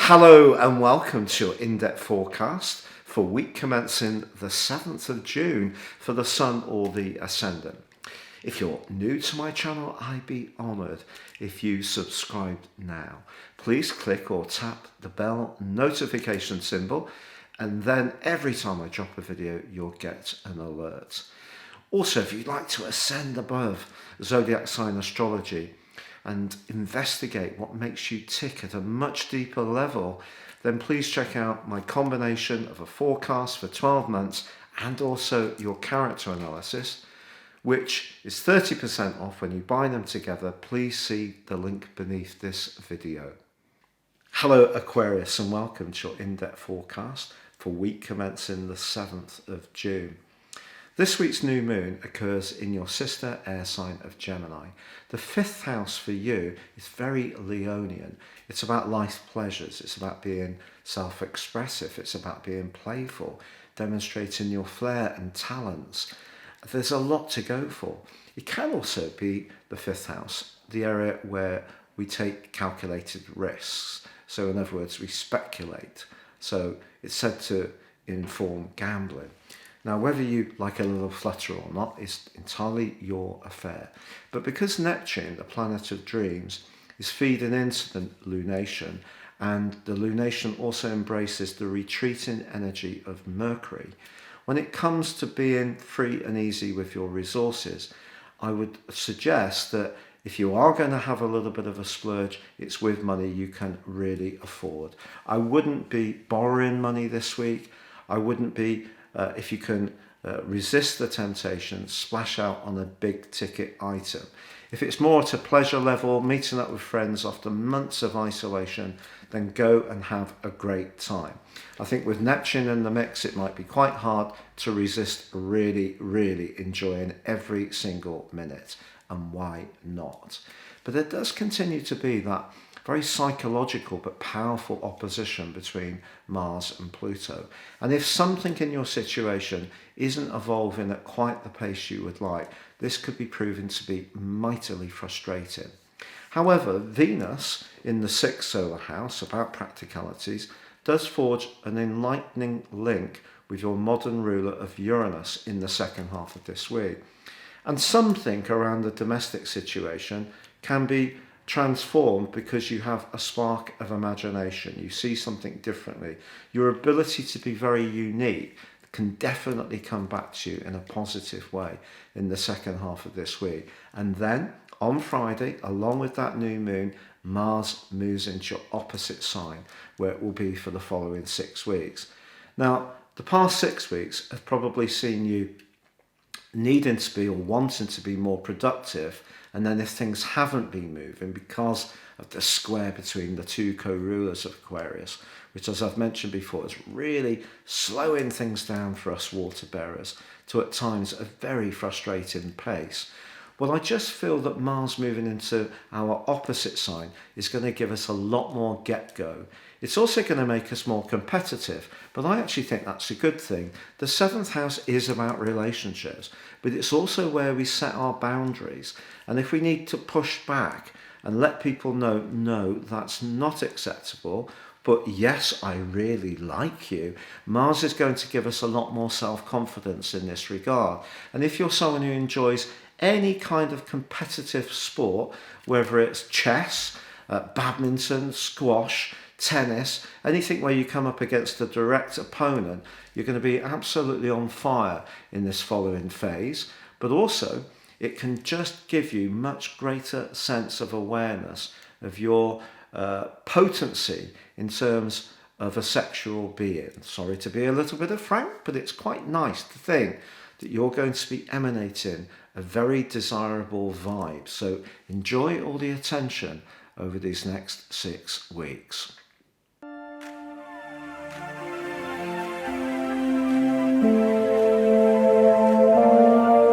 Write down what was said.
Hello and welcome to your in-depth forecast for week commencing the 7th of June for the Sun or the Ascendant. If you're new to my channel, I'd be honoured if you subscribed now. Please click or tap the bell notification symbol, and then every time I drop a video, you'll get an alert. Also, if you'd like to ascend above Zodiac sign astrology and investigate what makes you tick at a much deeper level, then please check out my combination of a forecast for 12 months and also your character analysis, which is 30% off when you buy them together. Please see the link beneath this video. Hello Aquarius and welcome to your in-depth forecast for week commencing the 7th of June. This week's new moon occurs in your sister air sign of Gemini. The 5th house for you is very Leonian. It's about life pleasures. It's about being self-expressive. It's about being playful, demonstrating your flair and talents. There's a lot to go for. It can also be the 5th house, the area where we take calculated risks. So in other words, we speculate. So it's said to inform gambling. Now, whether you like a little flutter or not is entirely your affair. But because Neptune, the planet of dreams, is feeding into the lunation, and the lunation also embraces the retreating energy of Mercury, when it comes to being free and easy with your resources, I would suggest that if you are going to have a little bit of a splurge, it's with money you can really afford. I wouldn't be borrowing money this week. I wouldn't be if you can resist the temptation, splash out on a big ticket item. If it's more at a pleasure level, meeting up with friends after months of isolation, then go and have a great time. I think with Neptune in the mix, it might be quite hard to resist really enjoying every single minute. And why not? But there does continue to be that very psychological but powerful opposition between Mars and Pluto. And if something in your situation isn't evolving at quite the pace you would like, this could be proven to be mightily frustrating. However, Venus in the 6th solar house, about practicalities, does forge an enlightening link with your modern ruler of Uranus in the second half of this week. And something around the domestic situation can be transformed because you have a spark of imagination. You see something differently. Your ability to be very unique can definitely come back to you in a positive way in the second half of this week. And then on Friday, along with that new moon, Mars moves into your opposite sign, where it will be for the following 6 weeks. Now, the past 6 weeks have probably seen you needing to be or wanting to be more productive, and then if things haven't been moving because of the square between the two co-rulers of Aquarius, which, as I've mentioned before, is really slowing things down for us water bearers to at times a very frustrating pace. Well, I just feel that Mars moving into our opposite sign is going to give us a lot more get-go. It's also going to make us more competitive, but I actually think that's a good thing. The 7th house is about relationships, but it's also where we set our boundaries. And if we need to push back and let people know, no, that's not acceptable, but yes, I really like you, Mars is going to give us a lot more self-confidence in this regard. And if you're someone who enjoys any kind of competitive sport, whether it's chess, badminton, squash, tennis, anything where you come up against a direct opponent, you're going to be absolutely on fire in this following phase. But also, it can just give you much greater sense of awareness of your potency in terms of a sexual being. Sorry to be a little bit of frank, but it's quite nice to think that you're going to be emanating a very desirable vibe. So enjoy all the attention over these next 6 weeks.